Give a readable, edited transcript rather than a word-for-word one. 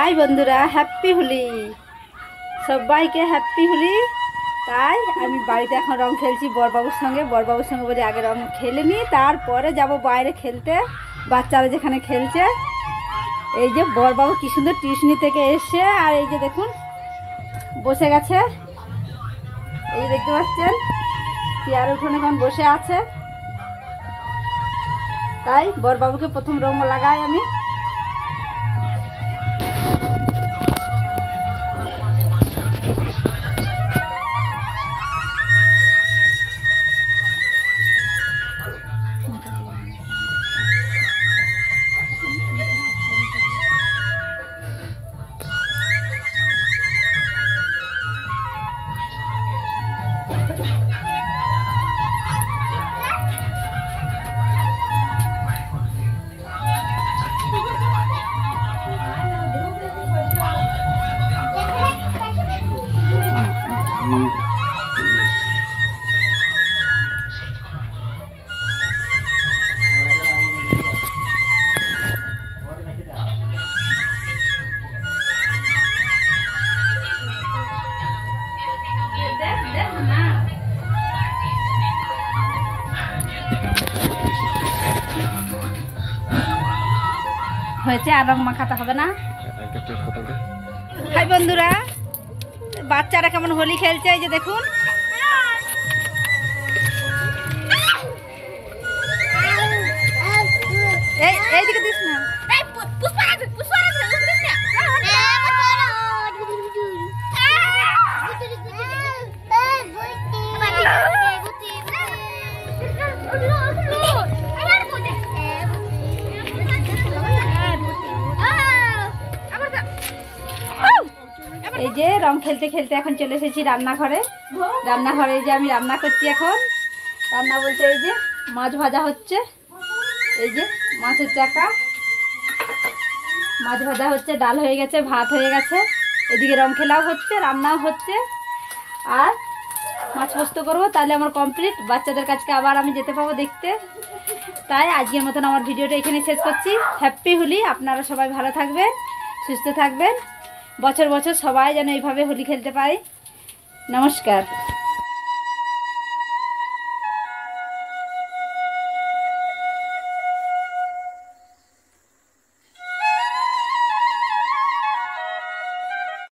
High বন্ধুরা, happy Holi. সবাইকে happy Holi. তাই আমি বাড়িতে এখন রং খেলছি বড়বাবুর সঙ্গে বলি আগে রং খেলে নিই, তারপরে যাব বাইরে খেলতে। বাচ্চারা যেখানে খেলছে, এই যে বড়বাবু কি সুন্দর টিউশনি থেকে এসে, আর এই যে দেখুন বসে গেছে, এই যে দেখতে পাচ্ছেন চেয়ার উঠোনে এখন বসে আছে। তাই বড়বাবুকে প্রথম রং লাগাই আমি। হয়েছে, আর রং মাখাতে হবে না। হাই বন্ধুরা, বাচ্চারা কেমন হোলি খেলছে, এই যে দেখুন। এইদিকে দিস না। এই যে রং খেলতে খেলতে এখন চলে এসেছি রান্নাঘরে। রান্নাঘরে যে আমি রান্না করছি এখন। রান্না বলতে এই যে মাছ ভাজা হচ্ছে, এই যে মাছের চাকা, মাছ ভাজা হচ্ছে, ডাল হয়ে গেছে, ভাত হয়ে গেছে, এদিকে রং খেলাও হচ্ছে, রান্নাও হচ্ছে, আর মাছ পোস্ত করবো, তাহলে আমার কমপ্লিট। বাচ্চাদের কাছকে আবার আমি যেতে পাবো দেখতে। তাই আজকের মতন আমার ভিডিওটা এখানে শেষ করছি। হ্যাপি হোলি। আপনারা সবাই ভালো থাকবেন, সুস্থ থাকবেন, বছর বছর সবাই যেন এইভাবে হোলি খেলতে পারে। নমস্কার।